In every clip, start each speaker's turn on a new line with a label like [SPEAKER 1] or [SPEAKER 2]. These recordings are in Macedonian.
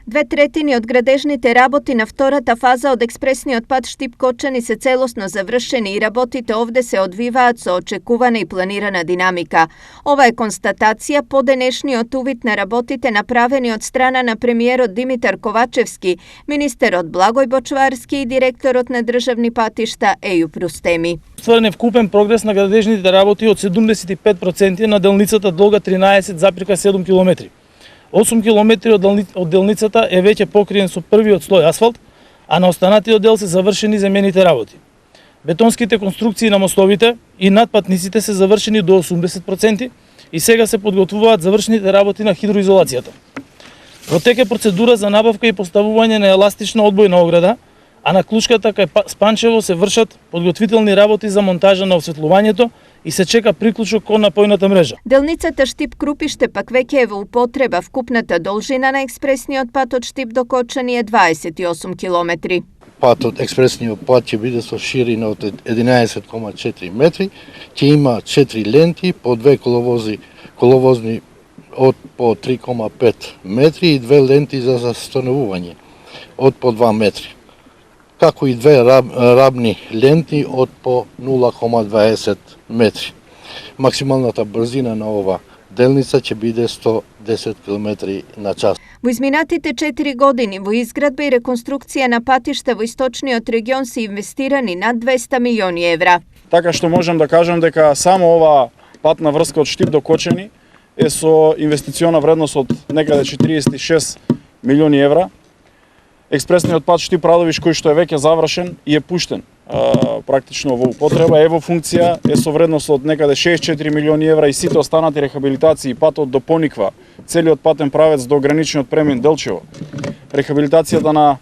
[SPEAKER 1] 2/3 од градежните работи на втората фаза од експресниот пат Штип-Кочани се целосно завршени и работите овде се одвиваат со очекувана и планирана динамика. Ова е констатација по денешниот увид на работите направени од страна на премиерот Димитар Ковачевски, министерот Благој Бочварски и директорот на државни патишта Ејуп Рустеми.
[SPEAKER 2] Стварен е вкупен прогрес на градежните работи од 75% на делницата долга 13,7 км. 8 км од делницата е веќе покриен со првиот слој асфалт, а на останатиот дел се завршени земените работи. Бетонските конструкции на мостовите и надпатниците се завршени до 80% и сега се подготвуваат завршените работи на хидроизолацијата. Во тек е процедура за набавка и поставување на еластична одбојна ограда, а на клучката кај Спанчево се вршат подготвителни работи за монтажа на осветлувањето и се чека приклучок кон напојната мрежа.
[SPEAKER 1] Делницата Штип-Крупиште пак веќе е во употреба. Вкупната должина на експресниот пат од Штип до Кочани е 28 километри.
[SPEAKER 3] Патот, експресниот пат ќе биде со ширина од 11,4 метри, ќе има 4 ленти по 2 коловозни од по 3,5 метри и 2 ленти за застанување од по 2 метри, како и 2 рабни ленти од по 0,20 метри. Максималната брзина на ова делница ќе биде 110 км на час.
[SPEAKER 1] Во изминатите 4 години во изградба и реконструкција на патишта во источниот регион се инвестирани над 200 милиони евра.
[SPEAKER 4] Така што можам да кажам дека само ова патна врска од Штип до Кочани е со инвестициона вредност од некаде 46 милиони евра. Експресниот пат Штип-Радовиш, кој што е веќе завршен и е пуштен практично во употреба, е во функција, е со вредност од некаде 64 милиони евра и сите останати рехабилитации, патот до Пониква, целиот патен правец до граничниот премин Делчево, рехабилитацијата на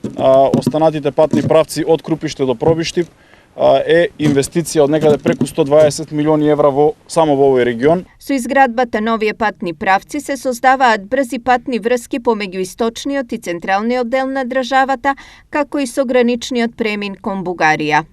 [SPEAKER 4] останатите патни правци од Крупиште до Пробиштип е инвестиција од некаде преку 120 милиони евра само во овој регион.
[SPEAKER 1] Со изградбата на овие патни правци се создаваат брзи патни врски помеѓу источниот и централниот дел на државата, како и со граничниот премин кон Бугарија.